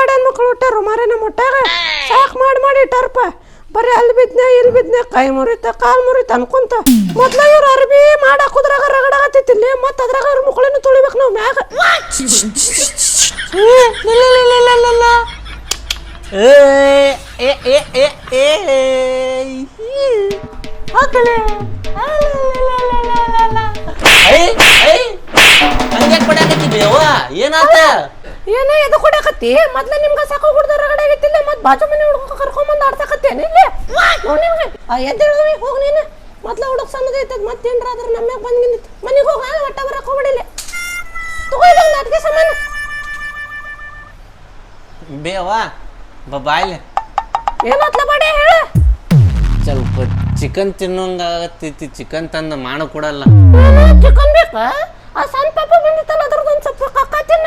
ಮಾಡಿ ಮಕ್ಕಳು ಹುಟ್ಟಾರು ಮಾರೇನ ಮೊಟ್ಟಾಗ ಸಾಕ್ ಮಾಡಿ ಇಟ್ಟಾರಪ್ಪ. ಬರೀ ಅಲ್ಲಿ ಬಿದ್ನೆ ಕೈ ಮುರಿತ ಕಾಲ್ ಮುರಿತ ಅನ್ಕೊಂತ ಮೊದ್ಲ ಇವ್ರ ಅರ್ಬಿ ಮಾಡಾಕುದ್ರಾಗ ರಗಡಾಗತ್ತಿಲ್ಲ ಮತ್ತ ಅದ್ರಾಗ ಅವ್ರ ಮುಕ್ಕಳನ್ನ ತುಳಿಬೇಕು ನಾವು ಮ್ಯಾಗ. ಏನಾತ ಏನೋ ಎದು ಕೊಡಕತ್ತಿ ಮೊದ್ಲ ನಿಮ್ಗ ಸಾಕು ಹುಡ್ದ ರಗಡ ಆಗೈತಿಲ್ಲ ಮತ್ ಬಾಜು ಮನೆ ಹುಡುಗ ಕರ್ಕೊಂಬಂದ್ ಆಡ್ಸಕತ್ತೇನೆ ಇಲ್ಲಿ ನೋಡಿ ನಿಮ್ಗೆ ಎದ್ದೇಳಿ ಹೋಗಿ ನೀನು ಮೊದ್ಲ ಹುಡುಗ ಸಣ್ಣದೈತದ ಮತ್ತೇನ್ರ ಅದ್ರ ನಮ್ಯಾಗ ಬಂದ್ ಮನೆಗೆ ಹೋಗ ಒಟ್ಟ ಬರಕ್ ಹೋಗ್ಬಿಡಿಲ್ಲ ತಗೋಯ್ದ ಒಂದು ಅದಕ್ಕೆ ಸಮಾನ ಬೇವಾ ಬಾಯ್ಲೆ ಏನತ್ಲ ಬಾಡಿ ಹೇಳ. ಸ್ವಲ್ಪ ಚಿಕನ್ ತಿನ್ನೋಂಗಾಗತ್ತೈತಿ. ಚಿಕನ್ ತಂದು ಮಾಡ ಕೊಡಲ್ಲ. ಚಿಕನ್ ಬೇಕಾ? ಆ ಸಣ್ಣ ಪಾಪ ಬಂದಿತ್ತಲ್ಲ ಅದ್ರದ್ದೊಂದು ಸ್ವಲ್ಪ ಕಕ್ಕತ್ತಿನ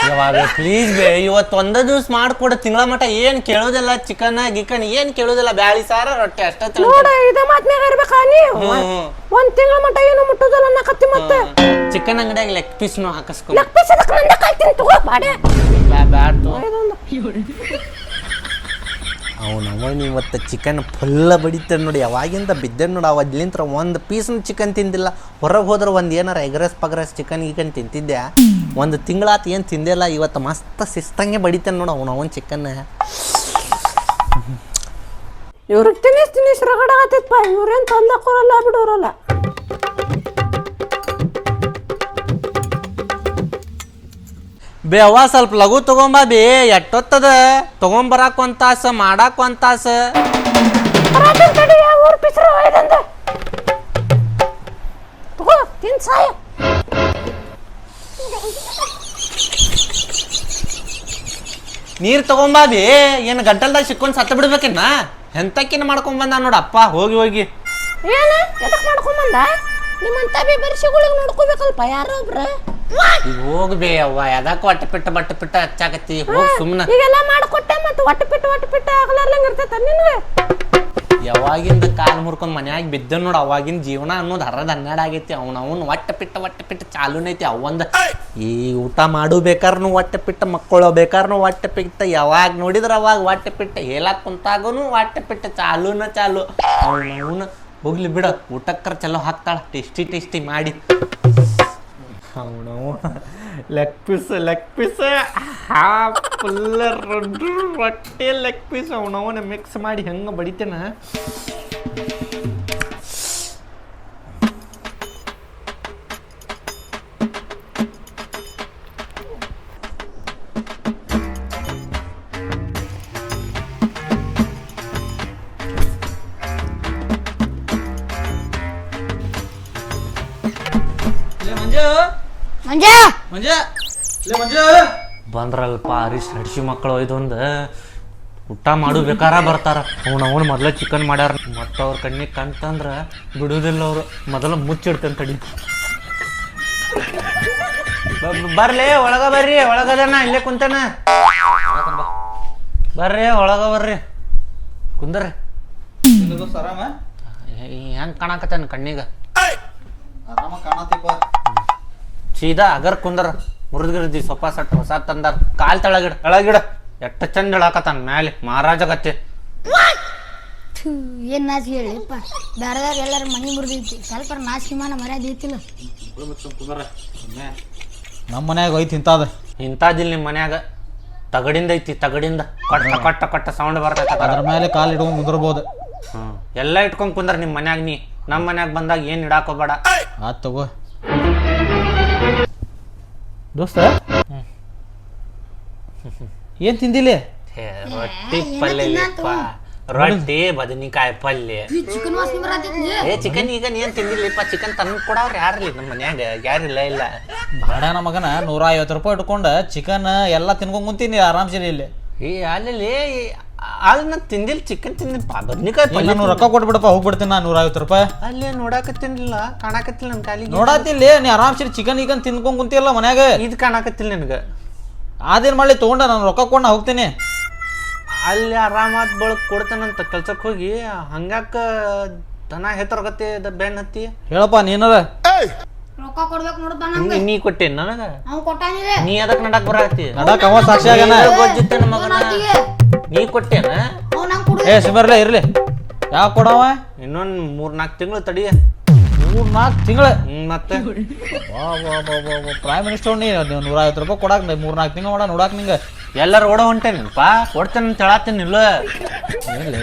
ಯಾವಾಗ ಪ್ಲೀಸ್ ಬೇ ಇವತ್ತು ಒಂದ ದಿವ್ಸ ಮಾಡ್ಕೊಡ. ತಿಂಗಳ ಮಟ ಏನ್ ಕೇಳೋದಿಲ್ಲ. ಚಿಕನ್ ಗಿಕನ್ ಏನ್ ಕೇಳೋದಿಲ್ಲ. ಬ್ಯಾಳಿ ಸಾರ ರೊಟ್ಟಿ ಅಷ್ಟ ಒಂದ್ ತಿಂಗಳ ಮಟ ಏನು ಮುಟ್ಟೋದಲ್ಲ ಅನ್ನಕತ್ತಿ. ಮತ್ತೆ ಚಿಕನ್ ಅಂಗಡಿಯಾಗ ಲೆಗ್ ಪೀಸ್ ಹಾಕಸ್ಕೊ. ಅವನವನು ಇವತ್ತು ಚಿಕನ್ ಫುಲ್ಲ ಬಡಿತಾನೆ ನೋಡಿ. ಯಾವಾಗಿಂದ ಬಿದ್ದೆ ನೋಡಿ. ಅಲ್ಲಿಂತ್ರ ಒಂದು ಪೀಸ್ನ ಚಿಕನ್ ತಿಂದಿಲ್ಲ. ಹೊರಗೆ ಹೋದ್ರೆ ಒಂದು ಏನಾರ ಎಗ್ರೆಸ್ ಪಗ್ರೆಸ್ ಚಿಕನ್ ಗಿಕನ್ ತಿಂತಿದ್ದೆ. ಒಂದು ತಿಂಗಳಾತು ಏನು ತಿಂದಿಲ್ಲ. ಇವತ್ತು ಮಸ್ತ್ ಶಿಸ್ತಂಗೆ ಬಡಿತಾನೆ ನೋಡು ಅವನವನ್ ಚಿಕನ್. ಇವ್ರಿಗೆ ತಿನ್ನಿಸ್ ರಗಡ ಆಗತ್ತಿಪ್ಪ. ಇವ್ರೇನು ತಂದಕ್ಕೋರಲ್ಲ ಬಿಡೋರಲ್ಲ. ಬೇ ಅವ್ವ ಸ್ವಲ್ಪ ಲಘು ತಗೊಂಬ ಬೇ. ಎಟ್ಟೊತ್ತದ ತಗೊಂಬರಾಕ ಒಂದ್ ತಾಸ ಮಾಡಾಕ ಒಂದ್ ತಾಸ. ನೀರ್ ತಗೊಂಬಾ ಬೇ. ಏನ್ ಗಂಟಲ್ದಾಗ ಸಿಕ್ಕೊಂಡ್ ಸತ್ತ ಬಿಡ್ಬೇಕಿನ್ನ ಎಂತಕ್ಕಿನ ಮಾಡ್ಕೊಂಡ್ ಬಂದ ನೋಡಪ್ಪ. ಹೋಗಿ ಹೋಗಿ ಏನ ಎದಕ್ ಮಾಡ್ಕೊಂಬಂದ? ನಿಮ್ಮಂತ ಬಿ ಬೆರ್ಸಿಗಳಿಗೆ ನೋಡ್ಕೋಬೇಕಲ್ಪ ಯಾರೋ ಒಬ್ರ. ಈಗ ಹೋಗ್ಬೇ ಅವ್ವ. ಎದಕ್ಕ ಹೊಟ್ಟೆ ಪಿಟ್ಟ ಹಚ್ಚಾಕತ್ತಿ. ಹೋಗ್ ಸುಮ್ನ. ಈಗೆಲ್ಲ ಮಾಡ್ಕೊಟ್ಟೆ ಮತ್ತೆ ಹೊಟ್ಟೆ ಪಿಟ್ಟ ಆಗ್ಲಾರ್ದಂಗ ಇರ್ತೈತ ನಿನ್ಗೆ. ಯಾವಾಗಿಂದ ಕಾಲ್ ಮುರ್ಕೊಂಡ್ ಮನ್ಯಾಗ ಬಿದ್ದ ನೋಡು. ಅವಾಗಿನ ಜೀವನ ಅನ್ನೋದು ಹರದ ಹನ್ನೆರಡು ಆಗೈತಿ. ಅವನು ಹೊಟ್ಟೆ ಪಿಟ್ಟ ಚಾಲೂನೈತಿ. ಅವಂದ ಈ ಊಟ ಮಾಡು ಬೇಕಾರ್ನು ಹೊಟ್ಟೆ ಪಿಟ್ಟ, ಮಕ್ಕಳು ಬೇಕಾರ್ನು ಹೊಟ್ಟೆ ಪಿಟ್ಟ. ಯಾವಾಗ ನೋಡಿದ್ರ ಅವಾಗ ಹೊಟ್ಟೆ ಪಿಟ್ಟ. ಹೇಳಕ್ ಕುಂತಾಗನು ಹೊಟ್ಟೆ ಪಿಟ್ಟ ಚಾಲು. ಅವನು ಹೋಗ್ಲಿ ಬಿಡ. ಊಟಕ್ಕರ ಚಲೋ ಹಾಕ್ತಾಳ ಟೇಸ್ಟಿ ಮಾಡಿ. ಅವನವು ಲೆಗ್ ಪೀಸ್ ಫುಲ್ಲ ರೊಟ್ಟಿ ಲೆಗ್ ಪೀಸ್ ಅವನವನ್ನ ಮಿಕ್ಸ್ ಮಾಡಿ ಹೆಂಗೆ ಬಡಿತೇನ. ಬಂದ್ರಲ್ಪ ಹರೀಶ್ ಹಡ್ಸಿ ಮಕ್ಕಳು ಇದೊಂದು ಊಟ ಮಾಡು ಬೇಕಾರ ಬರ್ತಾರ. ಅವನು ಮೊದಲ ಚಿಕನ್ ಮಾಡ್ಯಾರ. ಮತ್ತು ಅವ್ರ ಕಣ್ಣಿಗೆ ಕಂತಂದ್ರ ಬಿಡುವುದಿಲ್ಲ ಅವರು. ಮೊದಲು ಮುಚ್ಚಿಡ್ತೇನೆ ತಡಿ. ಬರ್ಲಿ ಒಳಗ ಬರ್ರಿ. ಒಳಗದನ ಇಲ್ಲೇ ಕುಂತಾನ. ಬರ್ರಿ ಒಳಗ ಬರ್ರಿ ಕುಂದ್ರಿ. ಹೆಂಗ್ ಕಾಣಕತ್ತಾನ ಕಣ್ಣಿಗ? ಸೀದಾ ಅಗರ್ ಕುಂದರ. ಮುರಿದ್ಗಿರ್ದಿ ಸೊಫಾ ಸಟ್ ಹೊಸ ತಂದಾರ. ಕಾಲ್ ತೆಳಗಿಡ ಎಷ್ಟ ಚಂದ ಹೇಳಾಕತ್ತಾನ ಮ್ಯಾಲೆ ಮಹಾರಾಜ ಗತ್ತೆ. ಏನ್ ನಾಚಿಕೆ ಹೇಳಿಪ್ಪ. ಬೇರೆದಾರ ಎಲ್ಲಾರ ಮನಿ ಮುರಿದೈತಿ. ಸ್ವಲ್ಪ ನಾಚಿಕೆ ಮಾನ ಮರ್ಯಾದೆ ಐತಿಲ್ಲ. ನಮ್ಮ ಮನ್ಯಾಗ ಐತಿ ಇಂಥದಿಲ್ಲ. ನಿಮ್ಮ ಮನ್ಯಾಗ ತಗಡಿಂದ ಐತಿ. ತಗಡಿಂದ ಕಟ್ಟ ಸೌಂಡ್ ಬರ್ತೈತ. ಅದ್ರ ಮೇಲೆ ಕಾಲ್ ಇಟ್ಕೊಂಡ್ ಕುಂದ್ರಬಹುದು. ಎಲ್ಲ ಇಟ್ಕೊಂಡ್ ಕುಂದ್ರ ನಿಮ್ಮ ಮನ್ಯಾಗ. ನೀ ನಮ್ಮ ಮನ್ಯಾಗ ಬಂದಾಗ ಏನ್ ಇಡಾಕೋಬೇಡ. ಆತ್ ತಗೋ ದೋಸ್ತ. ಏನ್ ತಿಂದಿಲ್ಲ? ರೊಟ್ಟಿ ಪಲ್ಯ. ರೊಟ್ಟಿ ಬದನಿಕಾಯಿ ಪಲ್ಯ. ಚಿಕನ್ ಈಗ ಏನ್ ತಿಂದಿಲ್ಲಪ್ಪ. ಚಿಕನ್ ತಂದು ಕೊಡವ್ರ ಯಾರಿಲ್ಲ ನಮ್ಮ ಮನ್ಯಾಗ. ಯಾರಿಲ್ಲ ಇಲ್ಲ ಬೇಡ ನಮ್ಮ ಮಗನ. 150 ರೂಪಾಯಿ ಇಟ್ಕೊಂಡ ಚಿಕನ್ ಎಲ್ಲ ತಿನ್ಕೊಂಡ್ ಕುಂತೀನಿ ಆರಾಮ್ಸಿಲ್ಲ ಇಲ್ಲಿ. ಅಲ್ಲಿ ನಾ ತಿಂದಿಲ್ಲ. ಚಿಕನ್ ತಿಂದಿಲ್ಪ. ಬದ್ನಿಕಾಯಿ ಪಲ್ಯ ರೊಕ್ಕ ಕೊಟ್ಬಿಡಪ್ಪ. ಹೋಗ್ಬಿಡ್ತೀನಿ ನಾ 150 ರೂಪಾಯಿ. ಅಲ್ಲೇ ನೋಡಾಕತ್ತಿಲ್ಲ. ಕಾಣಕತ್ತಿಲ್ಲ ನನ್ ಕಾಲಿಗೆ. ನೋಡಾತಿಲ್ಲ ನೀ ಆರಾಮ್ಸಿರಿ ಚಿಕನ್ ಈಗ ತಿನ್ಕೊಂಡ್ ಕುಂತಿಯಲ್ಲ ಮನ್ಯಾಗ. ಇದು ಕಾಣಕತ್ತಿಲ್ಲ ನಿನಗ. ಅದೇನ್ ಮಾಡ್ಲಿ ತಗೊಂಡ ನಾನು ರೊಕ್ಕ ಕೊಂಡ ಹೋಗ್ತೀನಿ. ಅಲ್ಲಿ ಆರಾಮಾತ್ ಬಳಕ್ ಕೊಡ್ತಾನಂತ ಕೆಲ್ಸಕ್ಕೆ ಹೋಗಿ. ಹಂಗಾಕ ದನ ಹೆತ್ತರ್ಗತ್ತೆ ಬೆಣ್ಣ ಹತ್ತಿ. ಹೇಳಪ್ಪ ನೀನಾರ. ಕೊಡ್ಬೇಕು ನೋಡ್ತಾನ ನೀ ಕೊಟ್ಟೇನ್ ನನಗ ಅವ್ ಕೊಟ್ಟಾನಿದೆ ನೀ ಅದಕ್ಕೆ ನಡಕ್ ಬರಾಕತಿ ನಡಕ್ ಅವ ಸಾಕ್ಷಿ ಆಗನ ಗೊತ್ತಿತ್ತ ಮಗನ ನೀ ಕೊಟ್ಟೇನ ಅವ್ ನಂಗೆ ಕೊಡು ಏ ಸಿಮರ್ಲೆ ಇರ್ಲಿ ಯಾವ ಕೊಡವ ಇನ್ನೊಂದ್ 3-4 ತಿಂಗಳು ತಡಿಯ 3-4 ತಿಂಗಳ ಮತ್ತೆ ಪ್ರೈಮ್ ಮಿನಿಸ್ಟರ್ ನೀವು 150 ರೂಪಾಯಿ ಕೊಡಾಕ 3-4 ತಿಂಗಳು ಮಾಡ ನೋಡಾಕ ನಿಂಗೆ ಎಲ್ಲಾರು ಓಡ ಹೊಂಟೇನಪ್ಪ ಕೊಡ್ತೇನೆ ಅಂತ ಹೇಳತ್ತೀನಿ ಇಲ್ಲ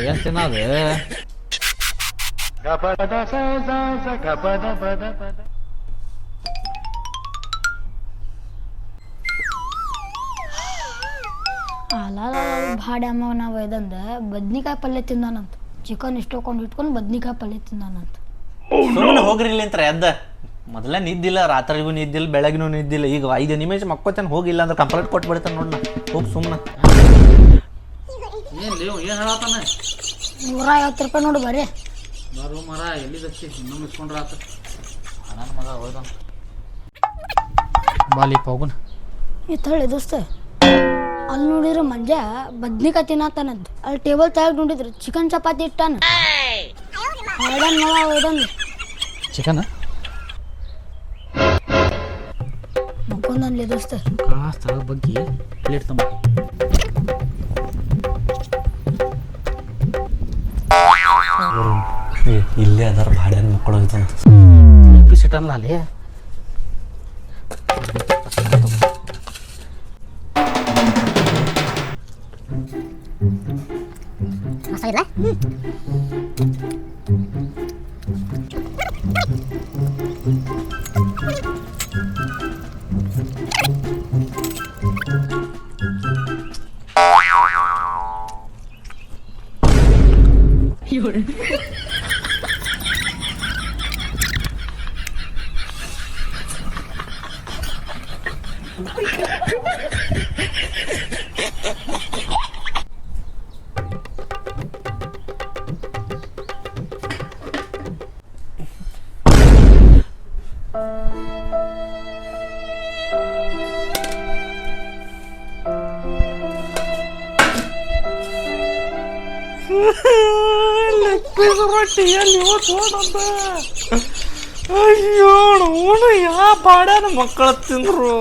ಏನ್ ತಿನ್ನೋದು ಅಲ್ಲ ಭಾಡಿ ಅಮ್ಮ ನಾವು ಇದಂದ ಬದ್ನಿಕಾಯಿ ಪಲ್ಯ ತಿಂದಾನಂತ ಚಿಕನ್ ಇಷ್ಟೊಂದು ಇಟ್ಕೊಂಡು ಬದ್ನಿಕಾಯಿ ಪಲ್ಯ ತಿಂದಾನಂತ ಸುಮ್ಮನೆ ಹೋಗ್ರಿ ಇಲ್ಲಿ ಅಂತ ಎದ್ದ ಮೊದಲ ನಿದ್ದಿಲ್ಲ ರಾತ್ರಿಗೂ ನಿದ್ದಿಲ್ಲ ಬೆಳಗಿನೂ ನಿದ್ದಿಲ್ಲ ಈಗ 5 ನಿಮಿಷ ಮಕ್ಕೋತಾನೆ ಹೋಗಿಲ್ಲ ಅಂದ್ರೆ ಕಂಪ್ಲೇಂಟ್ ಕೊಟ್ಟು ಬಿಡ್ತಾನೆ ನೋಡ್ ಹೋಗಿ ಸುಮ್ಮನೆ ಏನ್ ಹೇಳತ್ತಾನ 150 ರೂಪಾಯಿ ನೋಡು ಬರೀ ಬರು ಮರ ಎಲ್ಲಿದಚ್ಚಿ ಇನ್ನೊಮ್ಮೆ ಇಸ್ಕೊಂಡ್ರ ಆತ ನನ್ನ ಮಗ ಹೋದ ಬಾಲಿಪ್ಪ ಹೋಗುಣ ತಳ್ಳಿ ದೋಸ್ತ ಅಲ್ಲಿ ನೋಡಿದ್ರೆ ಮಂಜ ಬದ್ನಿಕಾಯಿ ತಿನ್ನತ್ತಾನಂತ ಅಲ್ಲಿ ಟೇಬಲ್ ತೆಳಗ್ ನೋಡಿದ್ರು ಚಿಕನ್ ಚಪಾತಿ ಇಟ್ಟಾನ ಚಿಕನ್ ಮಕ್ಕೊಂದಲ್ಲಿ ದೋಸ್ತ ಸ್ಥಳ ಬಗ್ಗೆ ಪ್ಲೇಟ್ ತಮ್ಮ ಇಲ್ಲೇ ಅದಾರ ಭಾಡ್ಯಾನ ಮಕ್ಕಳು ಹೋಯ್ತಂತ ಎಪಿಸಿಟ್ ಅಲ್ಲ ಅಲ್ಲಿ ಅಯ್ಯೋ ನೋಡು ಯಾ ಬಾಡ್ಯಾನ ಮಕ್ಕಳ ತಿಂದ್ರು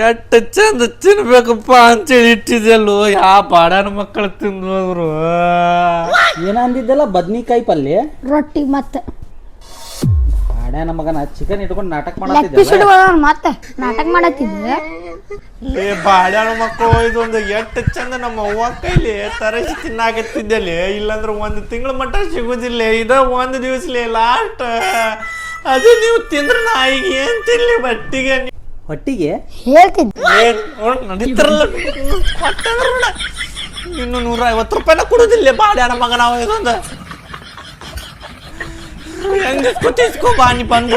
ಎಟ್ಟು ಚಂದ ತಿನ್ಬೇಕಪ್ಪ ಅಂತೇಳಿ ಇಟ್ಟಿದ್ದೆಲ್ಲೋ ಯಾ ಬಾಡ್ಯಾನ ಮಕ್ಕಳು ತಿಂದ್ರು ಏನಂದಿದ್ದಲ್ಲ ಬದ್ನಿಕಾಯಿ ಪಲ್ಯ ರೊಟ್ಟಿ ಮತ್ತೆ ಹಾಡ್ಯಾನ ಮಗನ ಚಿಕನ್ ಇಟ್ಕೊಂಡು ನಾಟಕ ಎಪಿಸೋಡ್ ಮತ್ತೆ ನಾಟಕ ಮಾಡತ್ತಿದ್ದೆ ಲೇ ಬಾಡ್ಯಾನ ಮಕ್ಕಳು ಇದೊಂದು ಎಟ್ಟು ಚಂದ ನಮ್ಮ ಅವ್ವ ಕೈಲಿ ತರಿಸಿ ತಿನ್ನಾಕತ್ತಿದ್ದಲ್ಲಿ ಇಲ್ಲಾಂದ್ರೆ 1 ತಿಂಗಳ ಮಟ್ಟ ಸಿಗುದಿಲ್ಲ ಇದ 1 ದಿವಸಲೇ ಲಾಸ್ಟ್ ಅದು ನೀವು ತಿಂದ್ರೆ ನಾ ಈಗ ಏನ್ ತಿನ್ಲಿ ಬಟ್ಟಿಗೆ ಹೊಟ್ಟಿಗೆ ಹೇಳ್ತಿದ್ದೆ ನಡೀತಾರಲ್ಲ ಇನ್ನು 150 ರೂಪಾಯಿನ ಕೊಡುದಿಲ್ಲ ಬಾಡ್ಯಾನ ಮಗನ ಇದೊಂದು ಹೆಂಗ ಇಸ್ಕೋ ಬಾನಿ ಬಂದ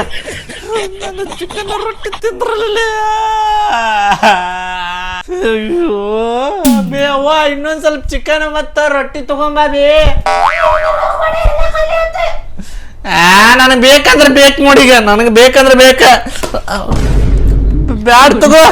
ನನ್ನ ಚಿಕನ್ ರೊಟ್ಟಿ ತಿಂದ್ರಲ್ಲ ಅಯ್ಯೋ ಬೇವ ಇನ್ನೊಂದ್ ಸ್ವಲ್ಪ ಚಿಕನ್ ಮತ್ತ ರೊಟ್ಟಿ ತಗೊಂಬಾ ಬೇ ನನಗೆ ಬೇಕಂದ್ರೆ ಬೇಕು ನೋಡೀಗ ನನಗೆ ಬೇಕಂದ್ರೆ ಬೇಕ ಬ್ಯಾಡ್ ತಗೋ